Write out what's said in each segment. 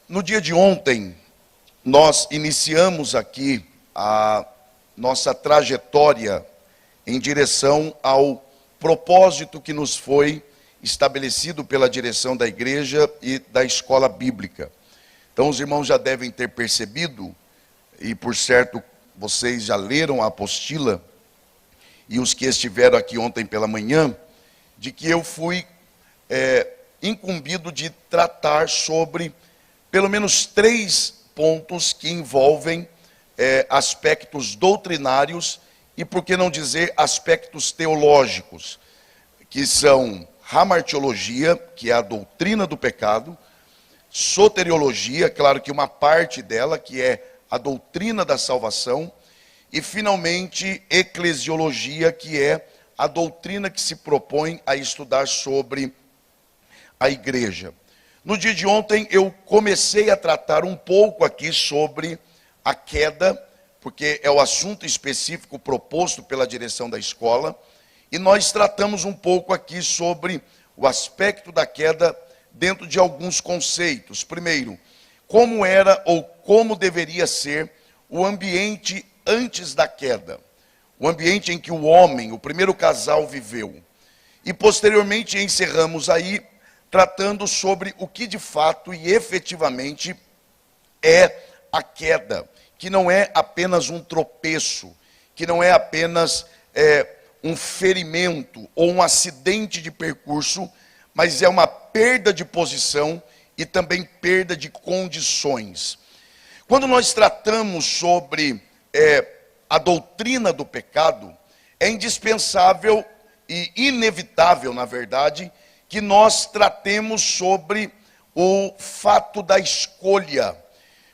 No dia de ontem, nós iniciamos aqui a nossa trajetória em direção ao propósito que nos foi estabelecido pela direção da igreja e da escola bíblica. Então os irmãos já devem ter percebido, e por certo vocês já leram a apostila, e os que estiveram aqui ontem pela manhã, de que eu fui incumbido de tratar sobre pelo menos 3 pontos que envolvem aspectos doutrinários e, por que não dizer, aspectos teológicos, que são hamartiologia, que é a doutrina do pecado, soteriologia, claro que uma parte dela, que é a doutrina da salvação, e finalmente eclesiologia, que é a doutrina que se propõe a estudar sobre a igreja. No dia de ontem eu comecei a tratar um pouco aqui sobre a queda, porque é o assunto específico proposto pela direção da escola, e nós tratamos um pouco aqui sobre o aspecto da queda dentro de alguns conceitos. Primeiro, como era ou como deveria ser o ambiente antes da queda, o ambiente em que o homem, o primeiro casal, viveu. E posteriormente encerramos aí tratando sobre o que de fato e efetivamente é a queda, que não é apenas um tropeço, que não é apenas um ferimento ou um acidente de percurso, mas é uma perda de posição e também perda de condições. Quando nós tratamos sobre a doutrina do pecado, é indispensável e inevitável, na verdade, que nós tratemos sobre o fato da escolha.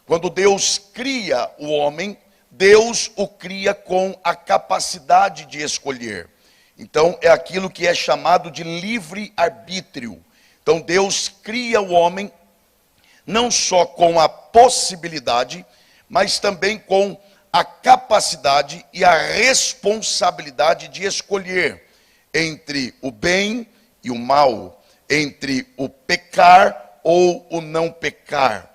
Quando Deus cria o homem, Deus o cria com a capacidade de escolher. Então, é aquilo que é chamado de livre-arbítrio. Então, Deus cria o homem não só com a possibilidade, mas também com a capacidade e a responsabilidade de escolher entre o bem e o mal, entre o pecar ou o não pecar.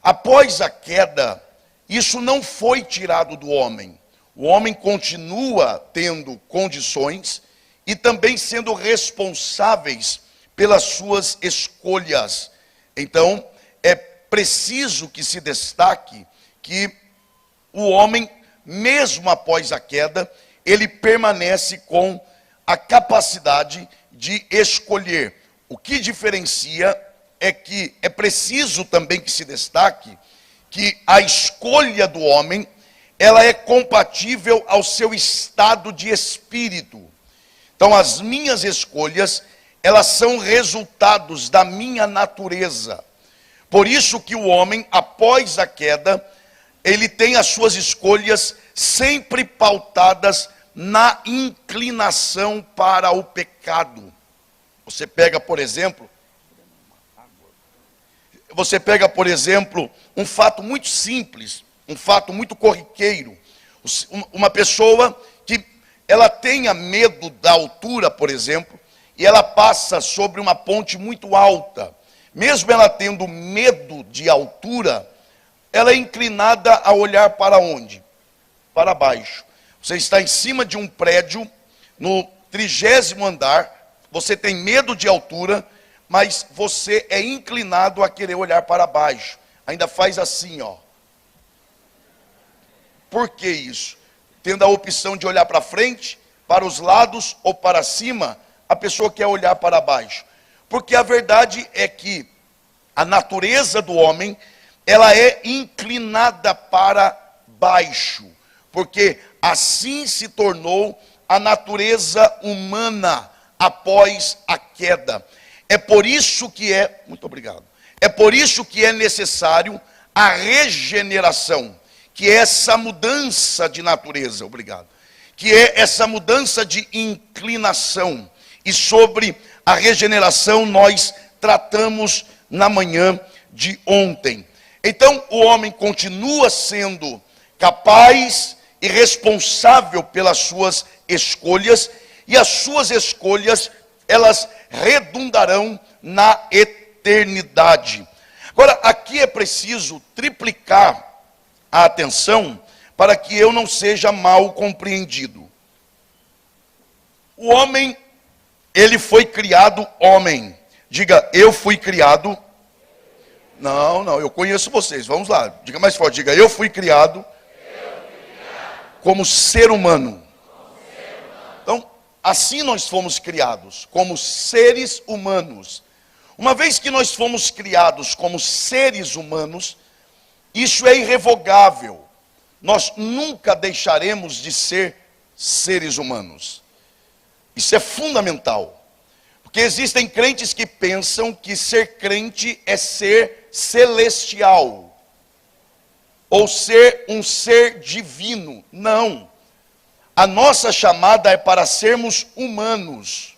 Após a queda, isso não foi tirado do homem. O homem continua tendo condições e também sendo responsáveis pelas suas escolhas. Então, é preciso que se destaque que o homem, mesmo após a queda, ele permanece com a capacidade de escolher. O que diferencia é que é preciso também que se destaque que a escolha do homem, ela é compatível ao seu estado de espírito. Então, as minhas escolhas, elas são resultados da minha natureza. Por isso que o homem, após a queda, ele tem as suas escolhas sempre pautadas na inclinação para o pecado. Você pega, por exemplo, um fato muito simples, um fato muito corriqueiro. Uma pessoa que ela tenha medo da altura, por exemplo, e ela passa sobre uma ponte muito alta. Mesmo ela tendo medo de altura, ela é inclinada a olhar para onde? Para baixo. Você está em cima de um prédio, no 30º andar, você tem medo de altura, mas você é inclinado a querer olhar para baixo. Ainda faz assim, ó. Por que isso? Tendo a opção de olhar para frente, para os lados ou para cima, a pessoa quer olhar para baixo. Porque a verdade é que a natureza do homem, ela é inclinada para baixo. Porque assim se tornou a natureza humana após a queda. É por isso que muito obrigado. É por isso que é necessário a regeneração, que é essa mudança de natureza, obrigado. Que é essa mudança de inclinação. E sobre a regeneração nós tratamos na manhã de ontem. Então o homem continua sendo capaz e responsável pelas suas escolhas, e as suas escolhas, elas redundarão na eternidade. Agora, aqui é preciso triplicar a atenção para que eu não seja mal compreendido. O homem, ele foi criado homem. Diga, eu fui criado. Não, eu conheço vocês. Vamos lá, diga mais forte. Diga, eu fui criado como ser humano. Então, assim nós fomos criados, como seres humanos. Uma vez que nós fomos criados como seres humanos, isso é irrevogável. Nós nunca deixaremos de ser seres humanos. Isso é fundamental. Porque existem crentes que pensam que ser crente é ser celestial. Ou ser um ser divino. Não. A nossa chamada é para sermos humanos.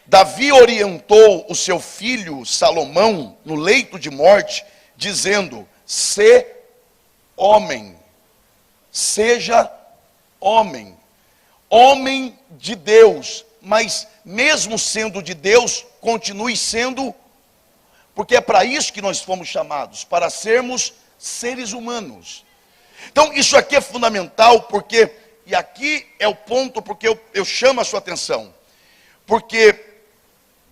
Davi orientou o seu filho Salomão no leito de morte, dizendo: "Sê homem, seja homem, homem de Deus, mas mesmo sendo de Deus, continue sendo, porque é para isso que nós fomos chamados, para sermos seres humanos." Então isso aqui é fundamental, porque, e aqui é o ponto porque eu chamo a sua atenção, porque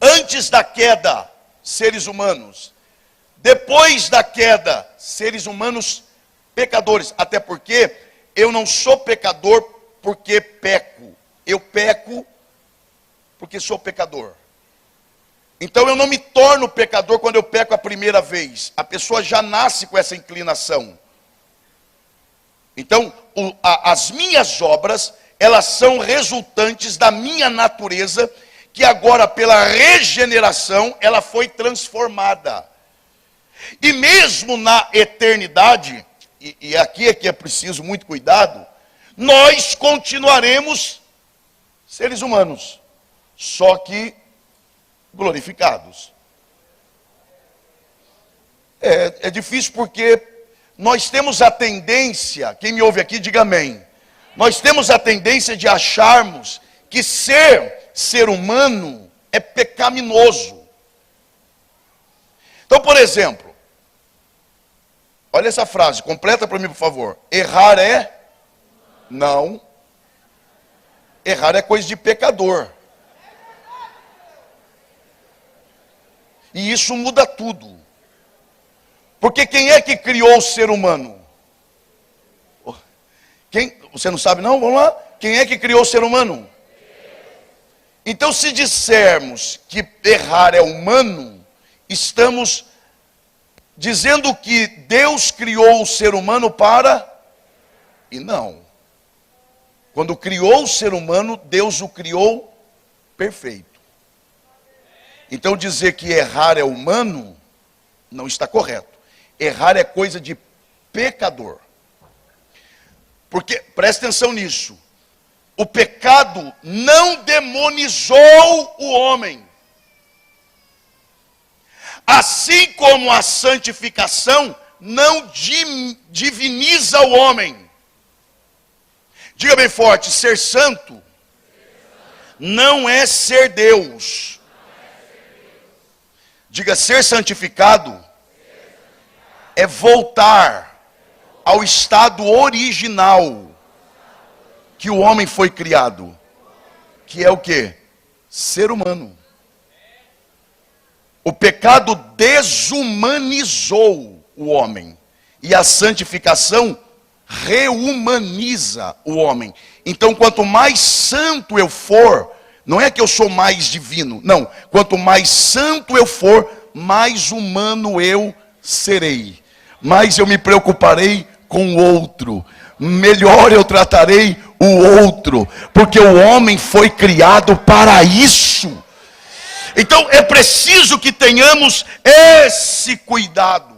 antes da queda, seres humanos, depois da queda, seres humanos pecadores, até porque eu não sou pecador porque peco, eu peco porque sou pecador. Então eu não me torno pecador quando eu peco a primeira vez, a pessoa já nasce com essa inclinação. Então as minhas obras, elas são resultantes da minha natureza, que agora pela regeneração, ela foi transformada. E mesmo na eternidade, e aqui é que é preciso muito cuidado, nós continuaremos seres humanos, só que glorificados. É difícil porque nós temos a tendência, quem me ouve aqui diga amém, nós temos a tendência de acharmos que ser humano é pecaminoso. Então, por exemplo, olha essa frase, completa para mim, por favor. Errar é? Não. Errar é coisa de pecador. E isso muda tudo. Porque quem é que criou o ser humano? Você não sabe não? Vamos lá. Quem é que criou o ser humano? Então, se dissermos que errar é humano, estamos dizendo que Deus criou o ser humano para... E não. Quando criou o ser humano, Deus o criou perfeito. Então, dizer que errar é humano, não está correto. Errar é coisa de pecador. Porque, presta atenção nisso, o pecado não demonizou o homem. Assim como a santificação não diviniza o homem. Diga bem forte, ser santo não é ser Deus. Diga, ser santificado é voltar ao estado original que o homem foi criado, que é o quê? Ser humano. O pecado desumanizou o homem, e a santificação reumaniza o homem. Então, quanto mais santo eu for, não é que eu sou mais divino, não. Quanto mais santo eu for, mais humano eu serei. Mais eu me preocuparei com o outro. Melhor eu tratarei o outro. Porque o homem foi criado para isso. Então é preciso que tenhamos esse cuidado.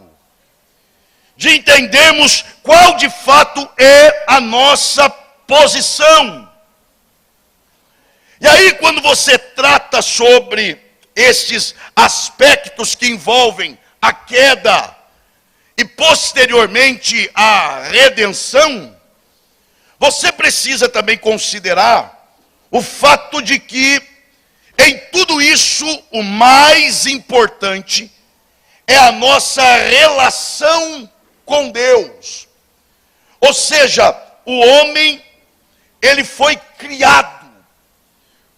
De entendermos qual de fato é a nossa posição. E aí, quando você trata sobre estes aspectos que envolvem a queda e posteriormente a redenção, você precisa também considerar o fato de que em tudo isso o mais importante é a nossa relação com Deus. Ou seja, o homem, ele foi criado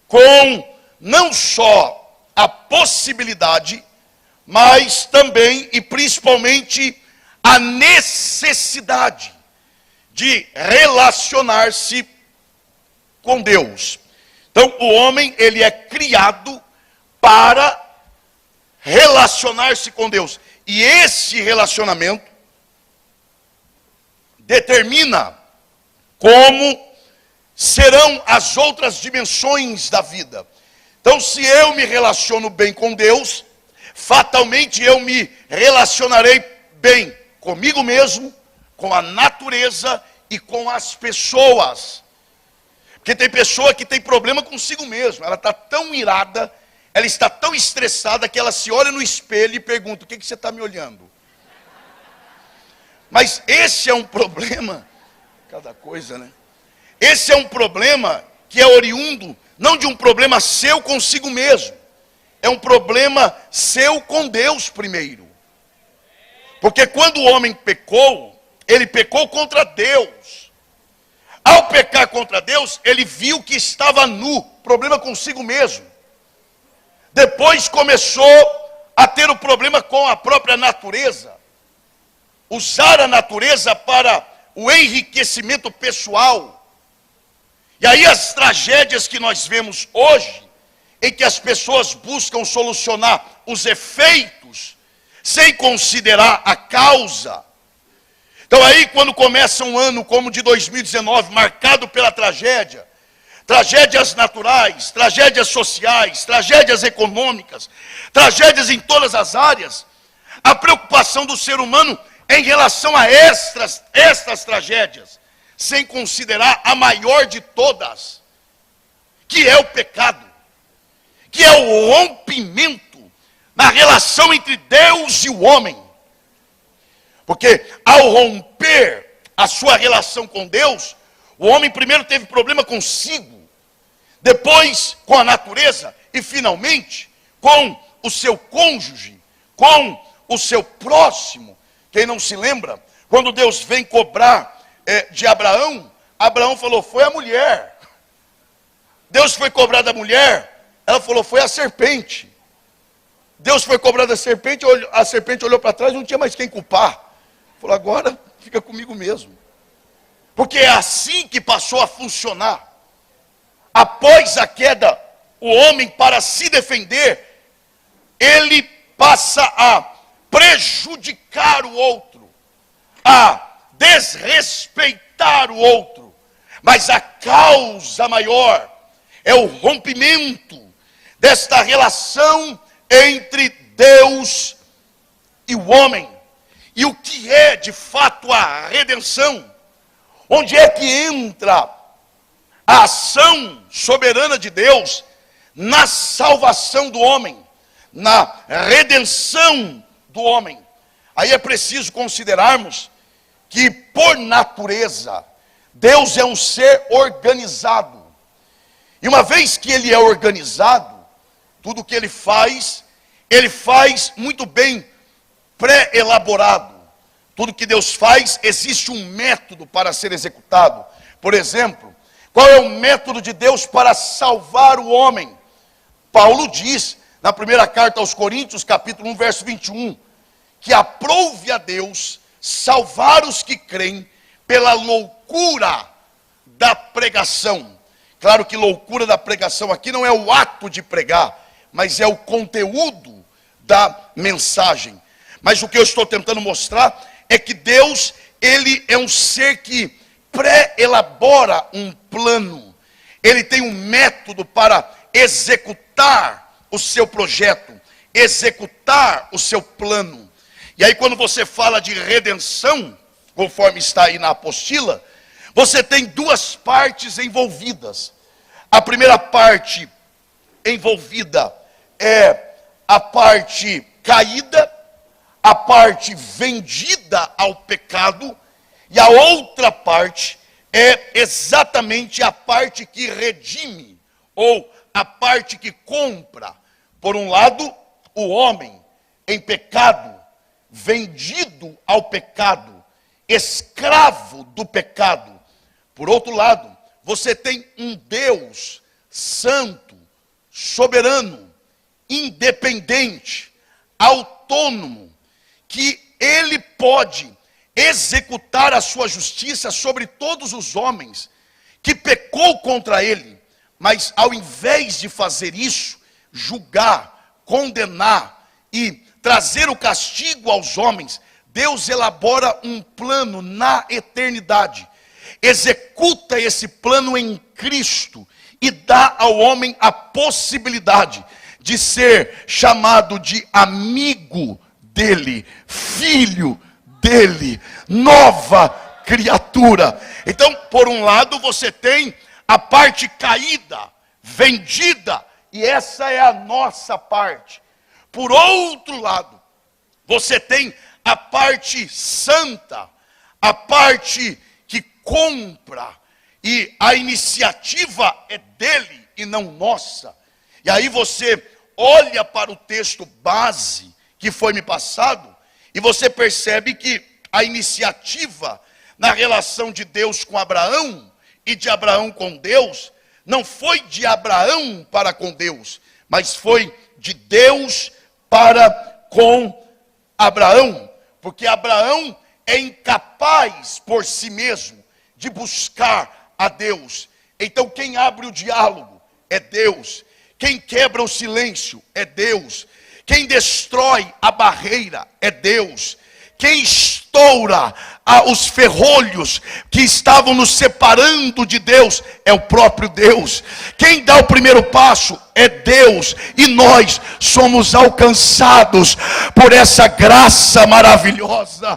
com não só a possibilidade, mas também e principalmente a necessidade de relacionar-se com Deus. Então, o homem, ele é criado para relacionar-se com Deus. E esse relacionamento determina como serão as outras dimensões da vida. Então, se eu me relaciono bem com Deus, fatalmente eu me relacionarei bem comigo mesmo, com a natureza e com as pessoas. Porque tem pessoa que tem problema consigo mesmo. Ela está tão irada, ela está tão estressada que ela se olha no espelho e pergunta: o que você está me olhando? Mas esse é um problema, cada coisa, né? Esse é um problema que é oriundo, não de um problema seu consigo mesmo. É um problema seu com Deus primeiro. Porque quando o homem pecou, ele pecou contra Deus. Ao pecar contra Deus, ele viu que estava nu, problema consigo mesmo. Depois começou a ter o problema com a própria natureza. Usar a natureza para o enriquecimento pessoal. E aí as tragédias que nós vemos hoje, em que as pessoas buscam solucionar os efeitos, sem considerar a causa. Então aí quando começa um ano como de 2019, marcado pela tragédia, tragédias naturais, tragédias sociais, tragédias econômicas, tragédias em todas as áreas, a preocupação do ser humano em relação a estas tragédias, sem considerar a maior de todas, que é o pecado, que é o rompimento na relação entre Deus e o homem. Porque ao romper a sua relação com Deus, o homem primeiro teve problema consigo, depois com a natureza e finalmente com o seu cônjuge, com o seu próximo. Quem não se lembra, quando Deus vem cobrar de Abraão, Abraão falou: foi a mulher. Deus foi cobrar da mulher, ela falou: foi a serpente. Deus foi cobrar da serpente, a serpente olhou para trás, não tinha mais quem culpar. Falou: agora fica comigo mesmo. Porque é assim que passou a funcionar. Após a queda, o homem, para se defender, ele passa a prejudicar o outro, a desrespeitar o outro. Mas a causa maior é o rompimento desta relação entre Deus e o homem. E o que é de fato a redenção? Onde é que entra a ação soberana de Deus na salvação do homem, na redenção do homem? Aí é preciso considerarmos que, por natureza, Deus é um ser organizado. E uma vez que ele é organizado, tudo que ele faz muito bem pré-elaborado. Tudo que Deus faz, existe um método para ser executado. Por exemplo, qual é o método de Deus para salvar o homem? Paulo diz, na primeira carta aos Coríntios, capítulo 1, verso 21, que aprouve a Deus salvar os que creem pela loucura da pregação. Claro que loucura da pregação aqui não é o ato de pregar, mas é o conteúdo da mensagem. Mas o que eu estou tentando mostrar é que Deus, ele é um ser que pré-elabora um plano. Ele tem um método para executar o seu projeto, executar o seu plano. E aí quando você fala de redenção, conforme está aí na apostila, você tem duas partes envolvidas. A primeira parte envolvida é a parte caída, a parte vendida ao pecado, e a outra parte é exatamente a parte que redime, ou a parte que compra. Por um lado, o homem em pecado, vendido ao pecado, escravo do pecado. Por outro lado, você tem um Deus santo, soberano, independente, autônomo, que ele pode executar a sua justiça sobre todos os homens que pecou contra ele, mas ao invés de fazer isso, julgar, condenar e trazer o castigo aos homens, Deus elabora um plano na eternidade, executa esse plano em Cristo e dá ao homem a possibilidade de ser chamado de amigo dele, filho dele, nova criatura. Então, por um lado, você tem a parte caída, vendida, e essa é a nossa parte. Por outro lado, você tem a parte santa, a parte que compra, e a iniciativa é dele e não nossa. E aí você olha para o texto base que foi me passado, e você percebe que a iniciativa na relação de Deus com Abraão e de Abraão com Deus, não foi de Abraão para com Deus, mas foi de Deus para com Abraão, porque Abraão é incapaz por si mesmo de buscar a Deus. Então quem abre o diálogo é Deus, quem quebra o silêncio é Deus, quem destrói a barreira é Deus, quem estoura os ferrolhos que estavam nos separando de Deus é o próprio Deus. Quem dá o primeiro passo é Deus, e nós somos alcançados por essa graça maravilhosa.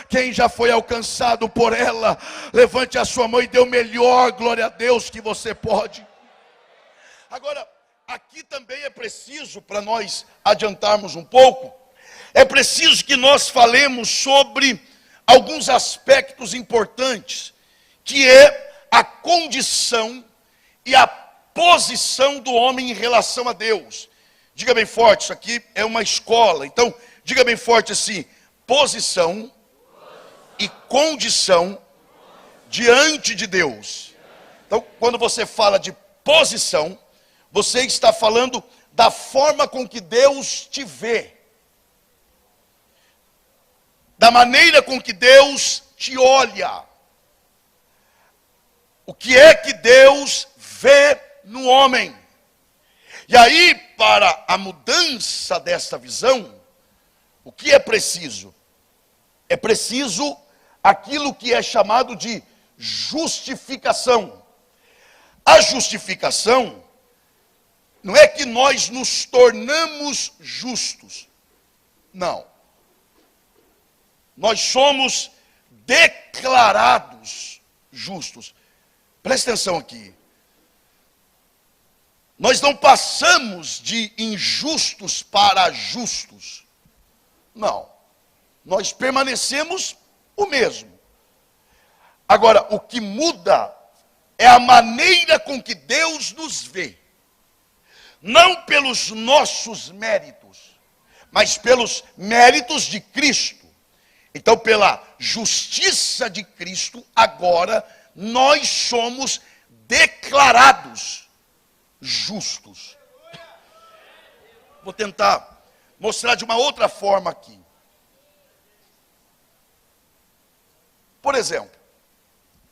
Quem já foi alcançado por ela, levante a sua mão e dê o melhor glória a Deus que você pode. Agora, aqui também é preciso, para nós adiantarmos um pouco, é preciso que nós falemos sobre alguns aspectos importantes, que é a condição e a posição do homem em relação a Deus. Diga bem forte, isso aqui é uma escola, então diga bem forte assim: posição e condição diante de Deus. Então, quando você fala de posição, você está falando da forma com que Deus te vê, da maneira com que Deus te olha. O que é que Deus vê no homem? E aí, para a mudança dessa visão, o que é preciso? É preciso aquilo que é chamado de justificação. A justificação não é que nós nos tornamos justos. Não. Nós somos declarados justos. Presta atenção aqui. Nós não passamos de injustos para justos. Não. Nós permanecemos o mesmo. Agora, o que muda é a maneira com que Deus nos vê. Não pelos nossos méritos, mas pelos méritos de Cristo. Então, pela justiça de Cristo, agora nós somos declarados justos. Vou tentar mostrar de uma outra forma aqui. Por exemplo,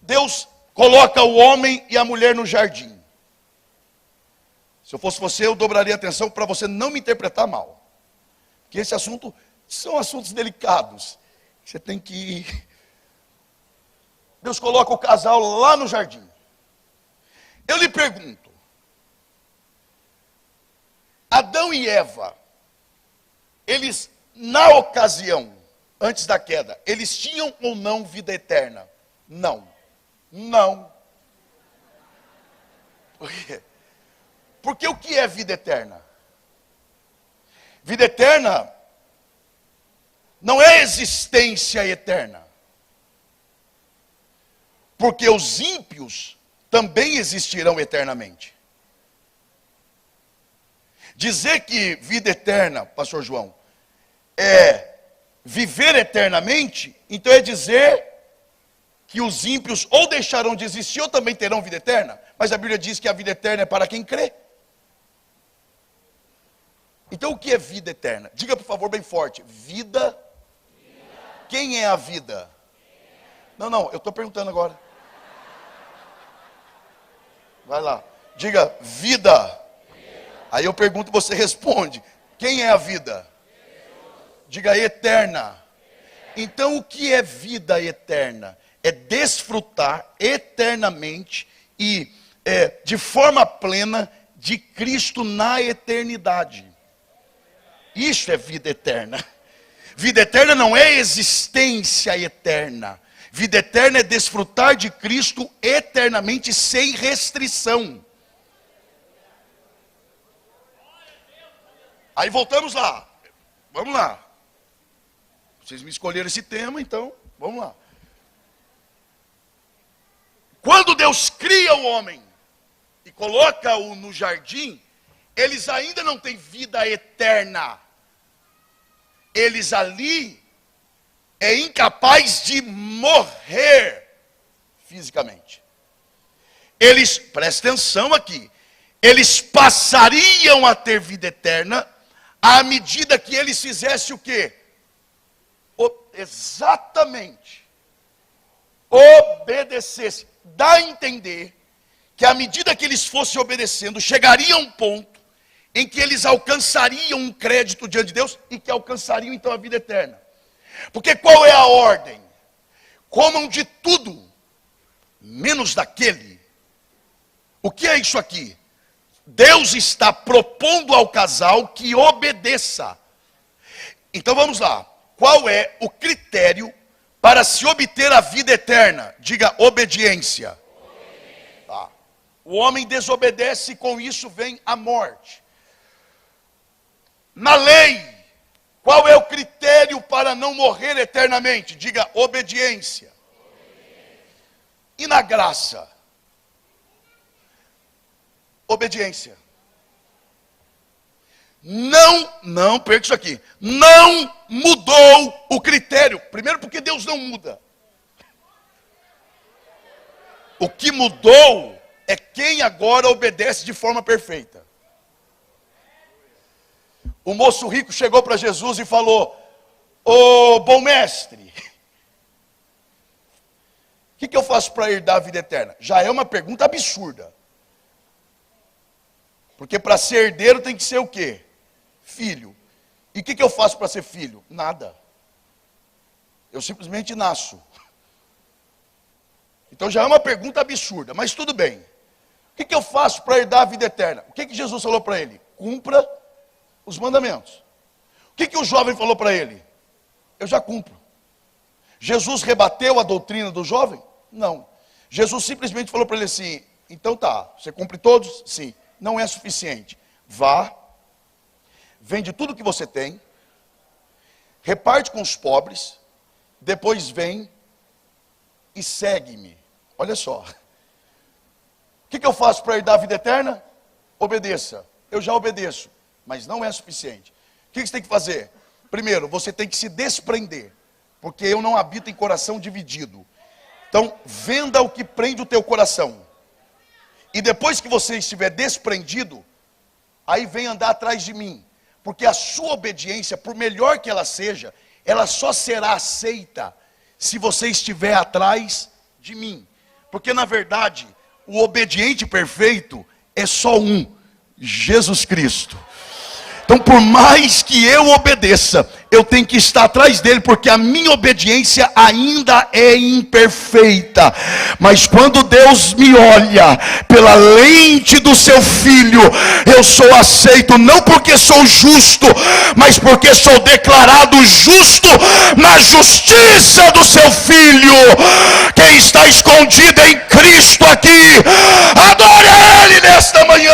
Deus coloca o homem e a mulher no jardim. Se eu fosse você, eu dobraria a atenção para você não me interpretar mal. Porque esse assunto são assuntos delicados. Você tem que ir. Deus coloca o casal lá no jardim. Eu lhe pergunto: Adão e Eva, eles, na ocasião, antes da queda, eles tinham ou não vida eterna? Não. Não. Por quê? Porque o que é vida eterna? Vida eterna não é existência eterna. Porque os ímpios também existirão eternamente. Dizer que vida eterna, pastor João, é viver eternamente, então é dizer que os ímpios ou deixarão de existir ou também terão vida eterna. Mas a Bíblia diz que a vida eterna é para quem crê. Então o que é vida eterna? Diga por favor bem forte. Vida. Quem é a vida? Não, eu estou perguntando agora. Vai lá. Diga vida. Aí eu pergunto e você responde. Quem é a vida? Diga eterna. Então o que é vida eterna? É desfrutar eternamente e de forma plena de Cristo na eternidade. Isso é vida eterna. Vida eterna não é existência eterna. Vida eterna é desfrutar de Cristo eternamente sem restrição. Aí voltamos lá. Vamos lá. Vocês me escolheram esse tema, então vamos lá. Quando Deus cria o homem e coloca-o no jardim, eles ainda não têm vida eterna. Eles ali incapazes de morrer fisicamente. Eles, presta atenção aqui, eles passariam a ter vida eterna à medida que eles fizessem o quê? Exatamente. Obedecessem. Dá a entender que à medida que eles fossem obedecendo, chegaria a um ponto em que eles alcançariam um crédito diante de Deus e que alcançariam então a vida eterna. Porque qual é a ordem? Comam de tudo, menos daquele. O que é isso aqui? Deus está propondo ao casal que obedeça. Então vamos lá. Qual é o critério para se obter a vida eterna? Diga obediência. Tá. O homem desobedece e com isso vem a morte. Na lei, qual é o critério para não morrer eternamente? Diga obediência. E na graça? Obediência. Não perca isso aqui. Não mudou o critério. Primeiro porque Deus não muda. O que mudou é quem agora obedece de forma perfeita. O moço rico chegou para Jesus e falou: ô bom mestre, o que eu faço para herdar a vida eterna? Já é uma pergunta absurda. Porque para ser herdeiro tem que ser o quê? Filho. E o que eu faço para ser filho? Nada. Eu simplesmente nasço. Então já é uma pergunta absurda, mas tudo bem. O que eu faço para herdar a vida eterna? O que Jesus falou para ele? Cumpra os mandamentos. O que o jovem falou para ele? Eu já cumpro. Jesus rebateu a doutrina do jovem? Não. Jesus simplesmente falou para ele assim: então tá, você cumpre todos? Sim. Não é suficiente. Vá, vende tudo que você tem, reparte com os pobres, depois vem e segue-me. Olha só. O que eu faço para herdar a vida eterna? Obedeça. Eu já obedeço, mas não é suficiente. O que você tem que fazer? Primeiro, você tem que se desprender, porque eu não habito em coração dividido. Então, venda o que prende o teu coração. E depois que você estiver desprendido, aí vem andar atrás de mim. Porque a sua obediência, por melhor que ela seja, ela só será aceita se você estiver atrás de mim. Porque na verdade, o obediente perfeito é só um: Jesus Cristo. Então, por mais que eu obedeça, eu tenho que estar atrás dele, porque a minha obediência ainda é imperfeita. Mas quando Deus me olha pela lente do seu Filho, eu sou aceito, não porque sou justo, mas porque sou declarado justo na justiça do seu Filho. Quem está escondido em Cristo aqui, adore Ele nesta manhã.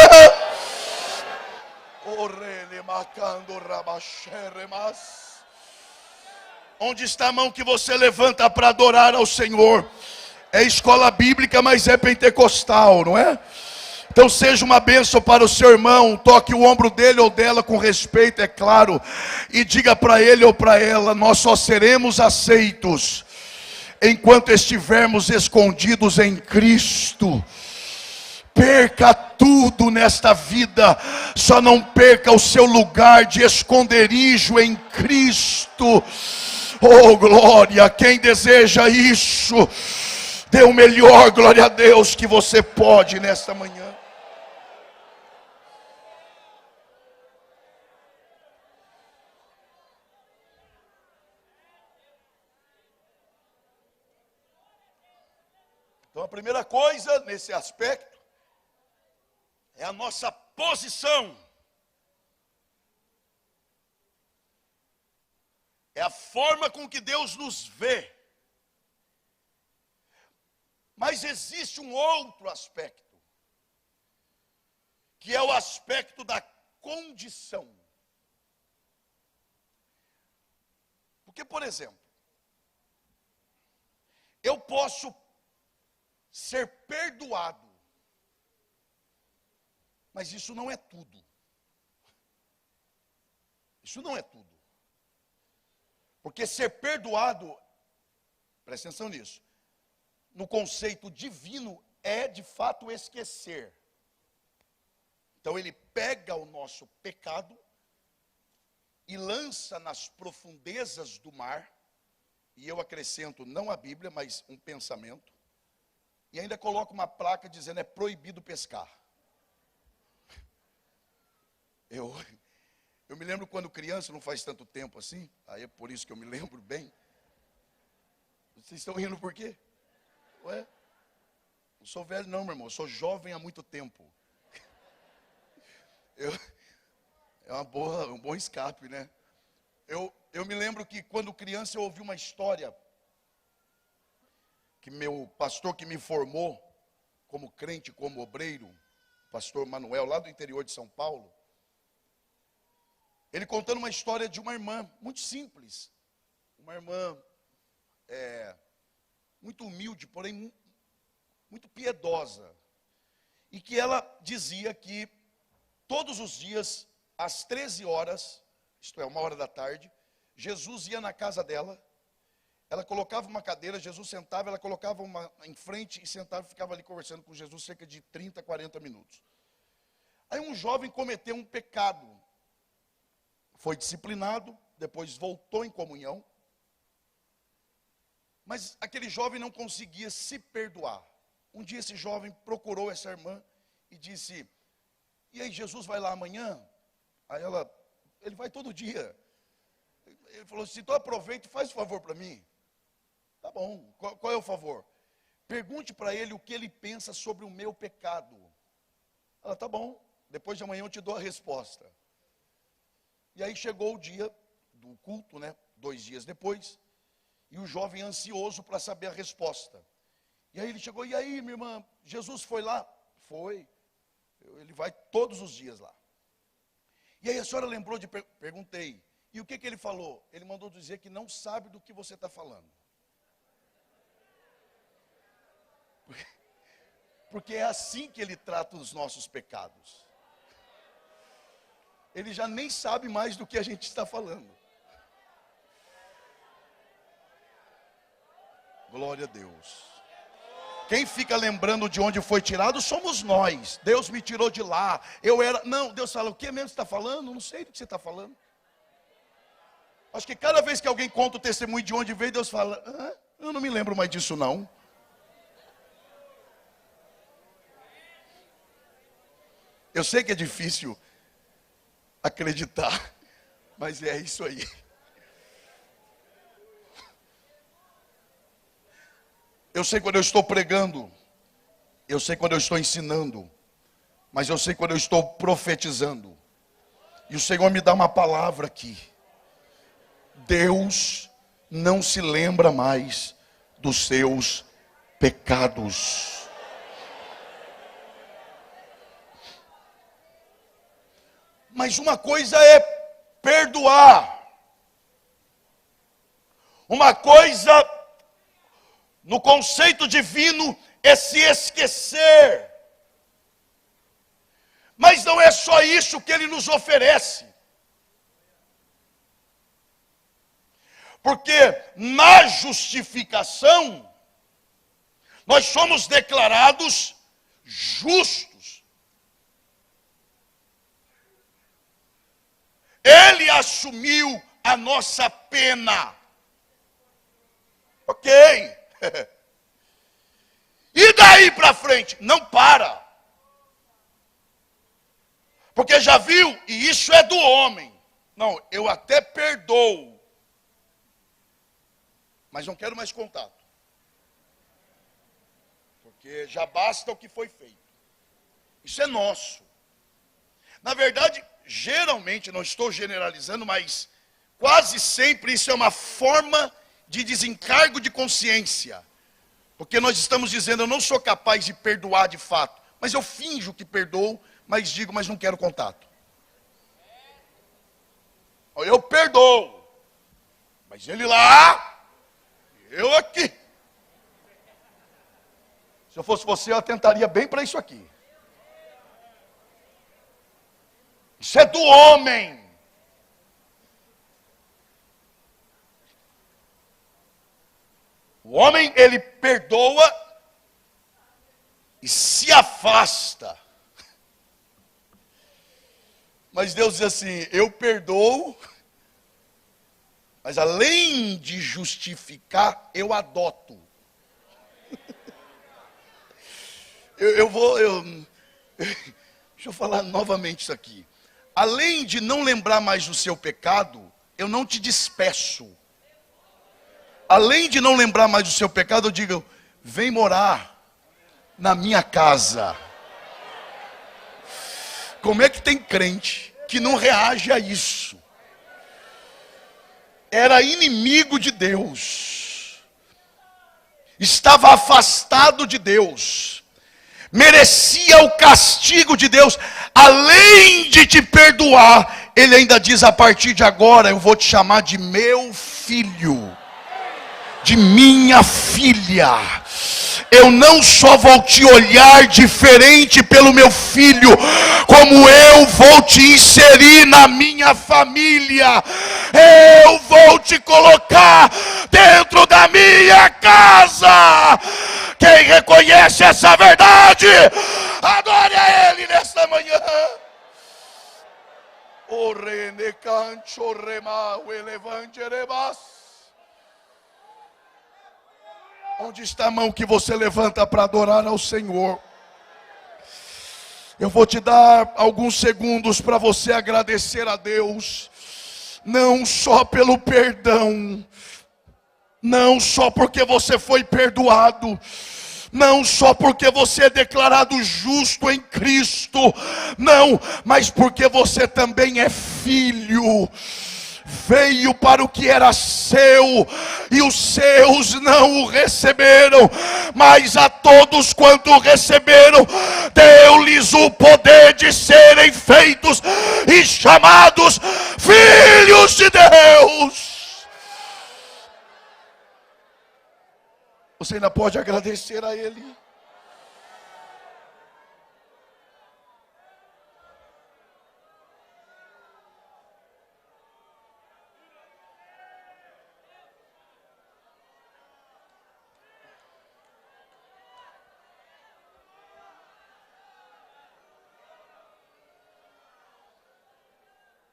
Onde está a mão que você levanta para adorar ao Senhor? É escola bíblica, mas é pentecostal, não é? Então seja uma bênção para o seu irmão, toque o ombro dele ou dela com respeito, é claro, e diga para ele ou para ela: nós só seremos aceitos enquanto estivermos escondidos em Cristo. Perca tudo nesta vida, só não perca o seu lugar de esconderijo em Cristo. Oh glória, quem deseja isso, dê o melhor, glória a Deus, que você pode nesta manhã. Então a primeira coisa nesse aspecto é a nossa posição. É a forma com que Deus nos vê. Mas existe um outro aspecto, que é o aspecto da condição. Porque, por exemplo, eu posso ser perdoado, mas isso não é tudo. Isso não é tudo. Porque ser perdoado, presta atenção nisso, no conceito divino, é de fato esquecer. Então ele pega o nosso pecado e lança nas profundezas do mar, e eu acrescento não a Bíblia, mas um pensamento, e ainda coloca uma placa dizendo: é proibido pescar. Eu me lembro quando criança, não faz tanto tempo assim, aí é por isso que eu me lembro bem. Vocês estão rindo por quê? Ué? Não sou velho não, meu irmão, eu sou jovem há muito tempo. É um bom escape, né? Eu me lembro que quando criança eu ouvi uma história, que meu pastor que me formou como crente, como obreiro, pastor Manuel, lá do interior de São Paulo, ele contando uma história de uma irmã, muito simples, uma irmã muito humilde, porém muito piedosa, e que ela dizia que todos os dias, às 13 horas, isto é, 1h da tarde, Jesus ia na casa dela, ela colocava uma cadeira, Jesus sentava, ela colocava uma em frente e sentava e ficava ali conversando com Jesus cerca de 30, 40 minutos. Aí um jovem cometeu um pecado, foi disciplinado, depois voltou em comunhão, mas aquele jovem não conseguia se perdoar. Um dia esse jovem procurou essa irmã e disse: e aí, Jesus vai lá amanhã? Aí ele vai todo dia. Ele falou assim: então aproveita e faz um favor para mim. Tá bom, qual é o favor? Pergunte para ele o que ele pensa sobre o meu pecado. Ela: tá bom, depois de amanhã eu te dou a resposta. E aí chegou o dia do culto, né? 2 dias depois, e o jovem ansioso para saber a resposta. E aí ele chegou: e aí, minha irmã, Jesus foi lá? Foi. Ele vai todos os dias lá. E aí a senhora lembrou de, perguntei, e o que ele falou? Ele mandou dizer que não sabe do que você está falando. Porque é assim que ele trata os nossos pecados. Ele já nem sabe mais do que a gente está falando. Glória a Deus. Quem fica lembrando de onde foi tirado somos nós. Deus me tirou de lá. Não, Deus fala: o que mesmo você está falando? Não sei do que você está falando. Acho que cada vez que alguém conta o testemunho de onde veio, Deus fala: eu não me lembro mais disso não. Eu sei que é difícil acreditar, mas é isso aí. Eu sei quando eu estou pregando, eu sei quando eu estou ensinando, mas eu sei quando eu estou profetizando. E o Senhor me dá uma palavra aqui. Deus não se lembra mais dos seus pecados. Mas uma coisa é perdoar. Uma coisa, no conceito divino, é se esquecer. Mas não é só isso que ele nos oferece. Porque na justificação, nós somos declarados justos. Ele assumiu a nossa pena. Ok. E daí para frente? Não para. Porque já viu, e isso é do homem. Não, eu até perdoo. Mas não quero mais contato. Porque já basta o que foi feito. Isso é nosso. Na verdade, geralmente, não estou generalizando, mas quase sempre isso é uma forma de desencargo de consciência. Porque nós estamos dizendo, eu não sou capaz de perdoar de fato. Mas eu finjo que perdoo, mas digo, mas não quero contato. Eu perdoo. Mas ele lá, eu aqui. Se eu fosse você, eu atentaria bem para isso aqui. Isso é do homem. O homem, ele perdoa e se afasta. Mas Deus diz assim, eu perdoo, mas além de justificar, eu adoto. Deixa eu falar novamente isso aqui. Além de não lembrar mais do seu pecado, eu não te despeço. Além de não lembrar mais do seu pecado, eu digo, vem morar na minha casa. Como é que tem crente que não reage a isso? Era inimigo de Deus. Estava afastado de Deus. Merecia o castigo de Deus. Além de te perdoar, ele ainda diz, a partir de agora eu vou te chamar de meu filho, de minha filha. Eu não só vou te olhar diferente pelo meu filho, como eu vou te inserir na minha família. Eu vou te colocar dentro da minha casa. Quem reconhece essa verdade, adore a Ele nesta manhã. O rene cancho rema o elevante rebas. Onde está a mão que você levanta para adorar ao Senhor? Eu vou te dar alguns segundos para você agradecer a Deus. Não só pelo perdão. Não só porque você foi perdoado. Não só porque você é declarado justo em Cristo. Não, mas porque você também é filho. Veio para o que era seu, e os seus não o receberam, mas a todos quanto o receberam, deu-lhes o poder de serem feitos e chamados filhos de Deus. Você ainda pode agradecer a Ele?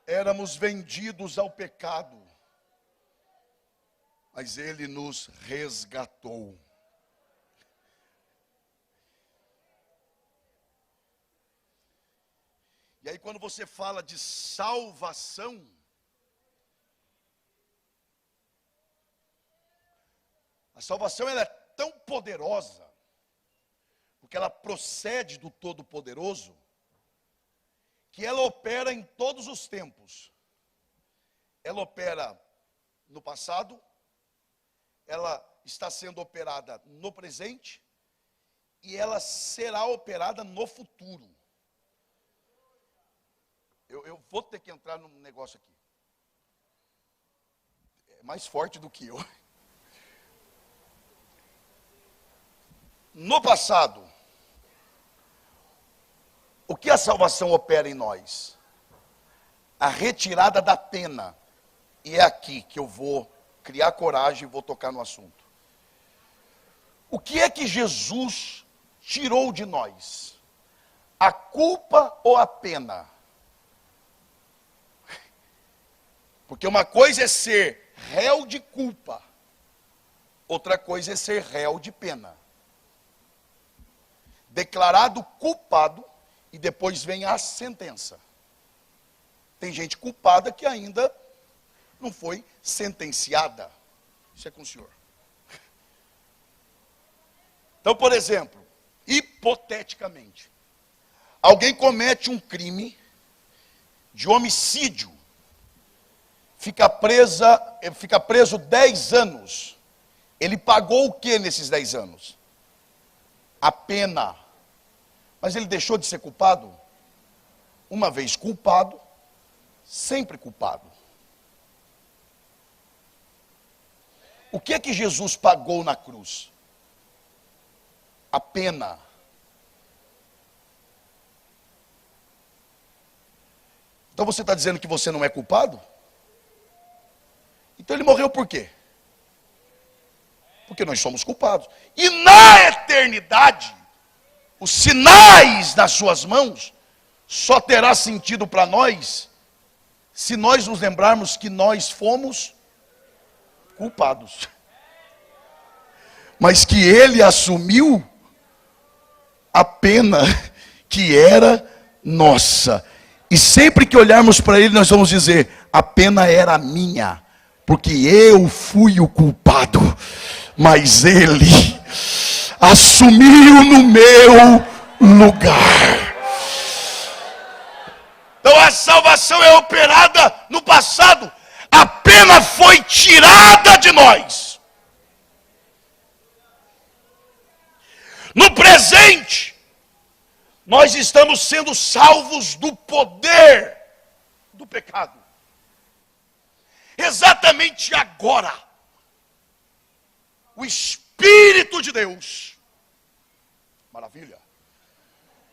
Éramos vendidos ao pecado, mas Ele nos resgatou. E aí quando você fala de salvação, a salvação ela é tão poderosa, porque ela procede do Todo-Poderoso, que ela opera em todos os tempos. Ela opera no passado, ela está sendo operada no presente, e ela será operada no futuro. Eu vou ter que entrar num negócio aqui. É mais forte do que eu. No passado, O que a salvação opera em nós? A retirada da pena. E é aqui que eu vou criar coragem e vou tocar no assunto. O que é que Jesus tirou de nós? A culpa ou a pena? Porque uma coisa é ser réu de culpa, outra coisa é ser réu de pena. Declarado culpado e depois vem a sentença. Tem gente culpada que ainda não foi sentenciada. Isso é com o senhor. Então, por exemplo, hipoteticamente, alguém comete um crime de homicídio, fica preso 10 anos. Ele pagou o que nesses 10 anos? A pena. Mas ele deixou de ser culpado? Uma vez culpado, sempre culpado. O que é que Jesus pagou na cruz? A pena. Então você está dizendo que você não é culpado? Então ele morreu por quê? Porque nós somos culpados. E na eternidade, os sinais das suas mãos só terá sentido para nós se nós nos lembrarmos que nós fomos culpados. Mas que ele assumiu a pena que era nossa. E sempre que olharmos para ele, nós vamos dizer: a pena era minha, porque eu fui o culpado, mas ele assumiu no meu lugar. Então a salvação é operada no passado, a pena foi tirada de nós. No presente, nós estamos sendo salvos do poder do pecado. Exatamente agora, o Espírito de Deus, maravilha,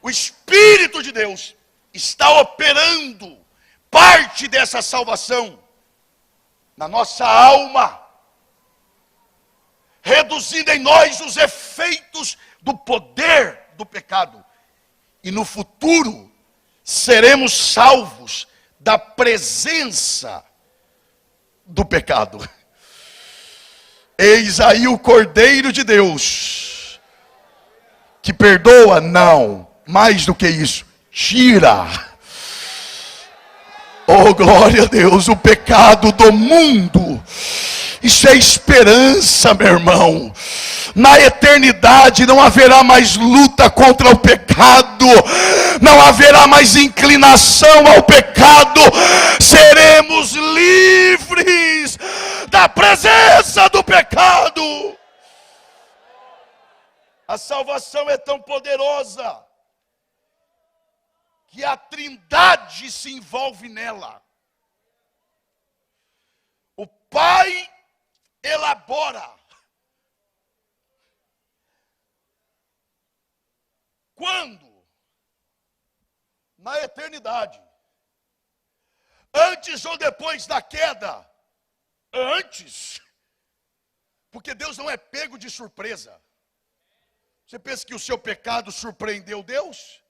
o Espírito de Deus está operando parte dessa salvação na nossa alma, reduzindo em nós os efeitos do poder do pecado. E no futuro, seremos salvos da presença do pecado. Eis aí o Cordeiro de Deus, que perdoa, não, mais do que isso, tira, oh glória a Deus, o pecado do mundo. Isso é esperança, meu irmão. Na eternidade não haverá mais luta contra o pecado, não haverá mais inclinação ao pecado, seremos livres da presença do pecado. A salvação é tão poderosa que a Trindade se envolve nela. O Pai elabora. Quando? Na eternidade. Antes ou depois da queda? Antes. Porque Deus não é pego de surpresa. Você pensa que o seu pecado surpreendeu Deus?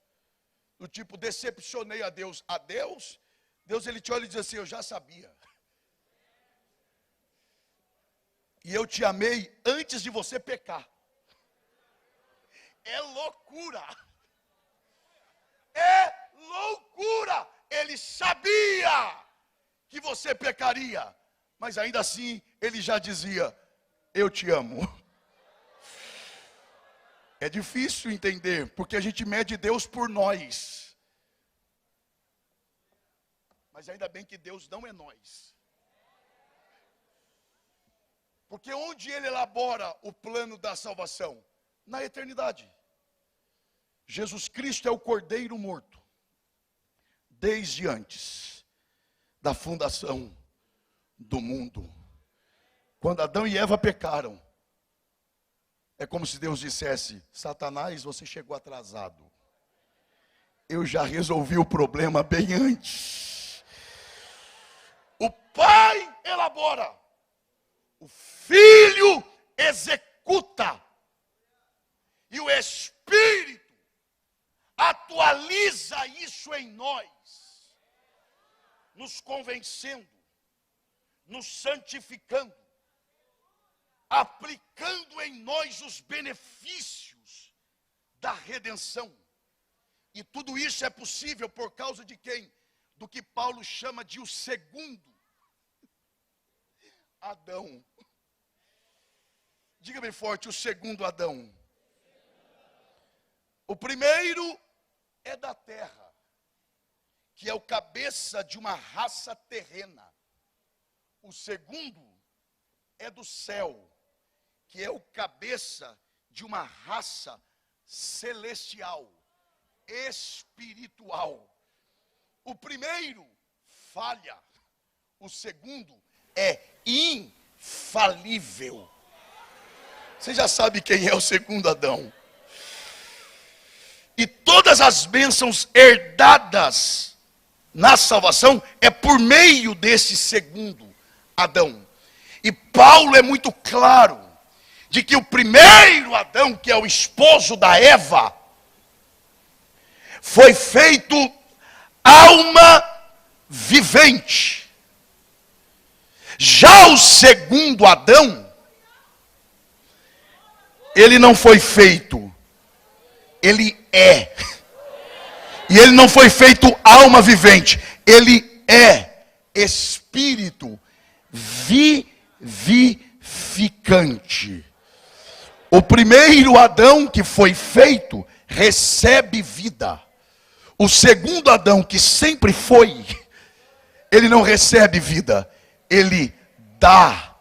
Do tipo, decepcionei a Deus. A Deus? Deus, ele te olha e diz assim: eu já sabia. E eu te amei antes de você pecar. É loucura. É loucura. Ele sabia que você pecaria, mas ainda assim ele já dizia: eu te amo. É difícil entender, porque a gente mede Deus por nós. Mas ainda bem que Deus não é nós. Porque onde ele elabora o plano da salvação? Na eternidade. Jesus Cristo é o Cordeiro morto, desde antes da fundação do mundo. Quando Adão e Eva pecaram, é como se Deus dissesse: Satanás, você chegou atrasado. eu já resolvi o problema bem antes. O pai elabora, o filho executa, e o Espírito atualiza isso em nós, nos convencendo, nos santificando, aplicando em nós os benefícios da redenção. E tudo isso é possível por causa de quem? Do que Paulo chama de o segundo Adão. Diga bem forte, o segundo Adão. O primeiro é da terra, que é o cabeça de uma raça terrena. O segundo é do céu, que é o cabeça de uma raça celestial, espiritual. O primeiro falha, o segundo é infalível. Você já sabe quem é o segundo Adão. E todas as bênçãos herdadas na salvação é por meio desse segundo Adão. E Paulo é muito claro de que o primeiro Adão, que é o esposo da Eva, foi feito alma vivente. Já o segundo Adão, ele não foi feito, ele é. E ele não foi feito alma vivente, ele é espírito vivificante. O primeiro Adão que foi feito recebe vida. O segundo Adão, que sempre foi, ele não recebe vida, ele dá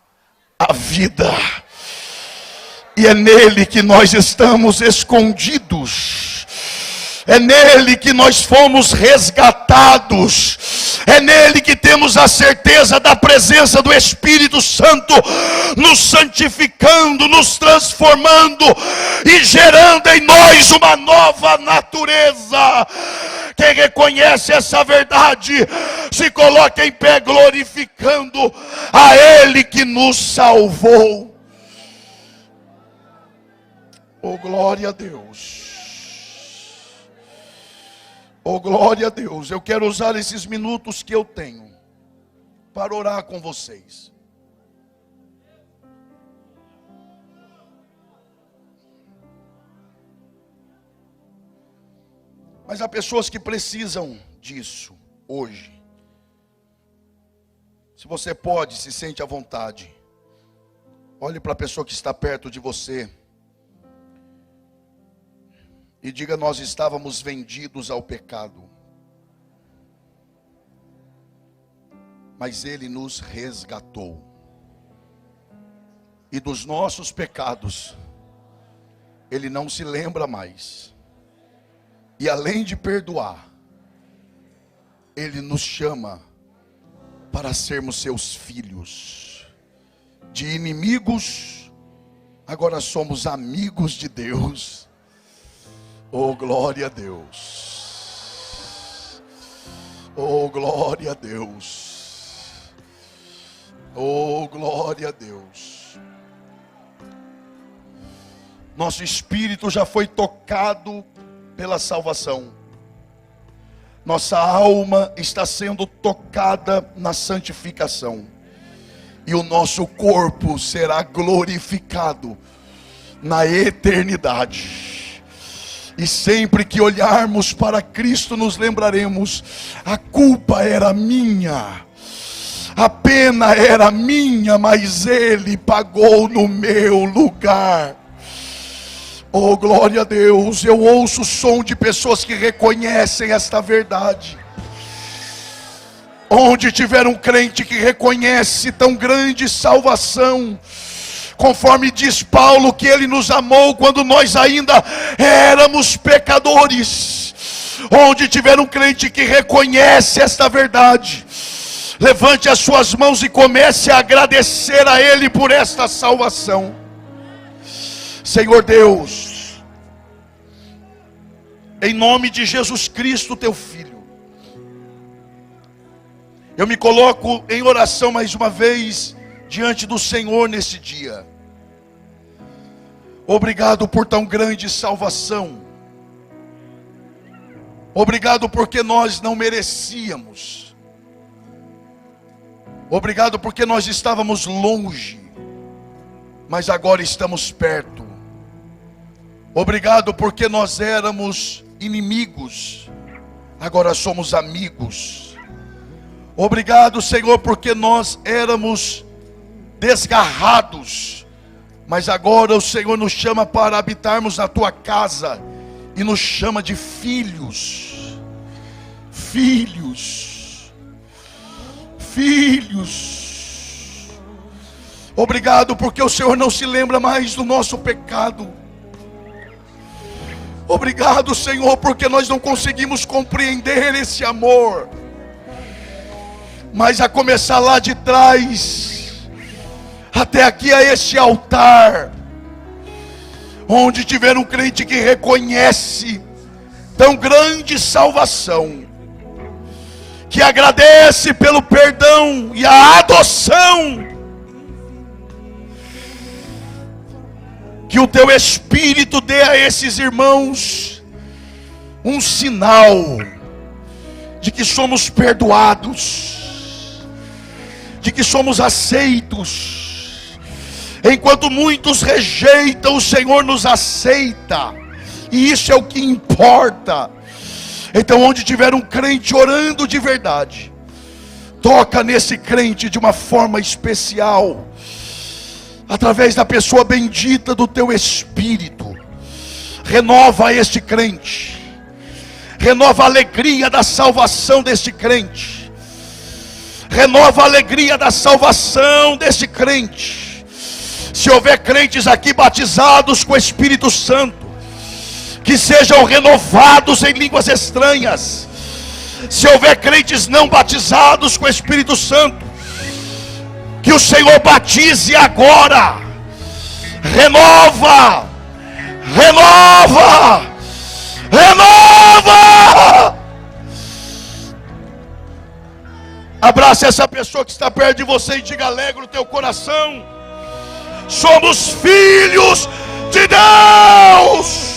a vida. E é nele que nós estamos escondidos. É nele que nós fomos resgatados. É nele que temos a certeza da presença do Espírito Santo, nos santificando, nos transformando e gerando em nós uma nova natureza. Quem reconhece essa verdade, se coloca em pé glorificando a Ele que nos salvou. Oh, glória a Deus. Oh, glória a Deus. Eu quero usar esses minutos que eu tenho para orar com vocês. Mas há pessoas que precisam disso hoje. Se você pode, se sente à vontade. Olhe para a pessoa que está perto de você e diga: nós estávamos vendidos ao pecado, mas Ele nos resgatou. E dos nossos pecados Ele não se lembra mais. E além de perdoar, Ele nos chama para sermos seus filhos. De inimigos, agora somos amigos de Deus. Oh, glória a Deus. Oh, glória a Deus. Oh, glória a Deus. Nosso espírito já foi tocado pela salvação. Nossa alma está sendo tocada na santificação. E o nosso corpo será glorificado na eternidade. E sempre que olharmos para Cristo, nos lembraremos: a culpa era minha, a pena era minha, mas Ele pagou no meu lugar. Oh, glória a Deus. Eu ouço o som de pessoas que reconhecem esta verdade. Onde tiver um crente que reconhece tão grande salvação, conforme diz Paulo, que Ele nos amou quando nós ainda éramos pecadores. Onde tiver um crente que reconhece esta verdade, levante as suas mãos e comece a agradecer a Ele por esta salvação. Senhor Deus, em nome de Jesus Cristo, teu Filho. Eu me coloco em oração mais uma vez diante do Senhor nesse dia. Obrigado por tão grande salvação. Obrigado porque nós não merecíamos. Obrigado porque nós estávamos longe, mas agora estamos perto. Obrigado porque nós éramos inimigos, agora somos amigos. Obrigado, Senhor, porque nós éramos desgarrados, mas agora o Senhor nos chama para habitarmos na tua casa e nos chama de filhos. Filhos. Filhos. Obrigado porque o Senhor não se lembra mais do nosso pecado. Obrigado, Senhor, porque nós não conseguimos compreender esse amor. Mas a começar lá de trás, até aqui a este altar, onde tiver um crente que reconhece tão grande salvação, que agradece pelo perdão e a adoção, que o teu Espírito dê a esses irmãos um sinal de que somos perdoados, de que somos aceitos. Enquanto muitos rejeitam, o Senhor nos aceita, e isso é o que importa. Então, onde tiver um crente orando de verdade, toca nesse crente de uma forma especial, através da pessoa bendita do teu Espírito. Renova este crente, renova a alegria da salvação deste crente, renova a alegria da salvação deste crente. Se houver crentes aqui batizados com o Espírito Santo, que sejam renovados em línguas estranhas. Se houver crentes não batizados com o Espírito Santo, que o Senhor batize agora. Renova, renova, renova. Abrace essa pessoa que está perto de você e diga alegre o teu coração: somos filhos de Deus.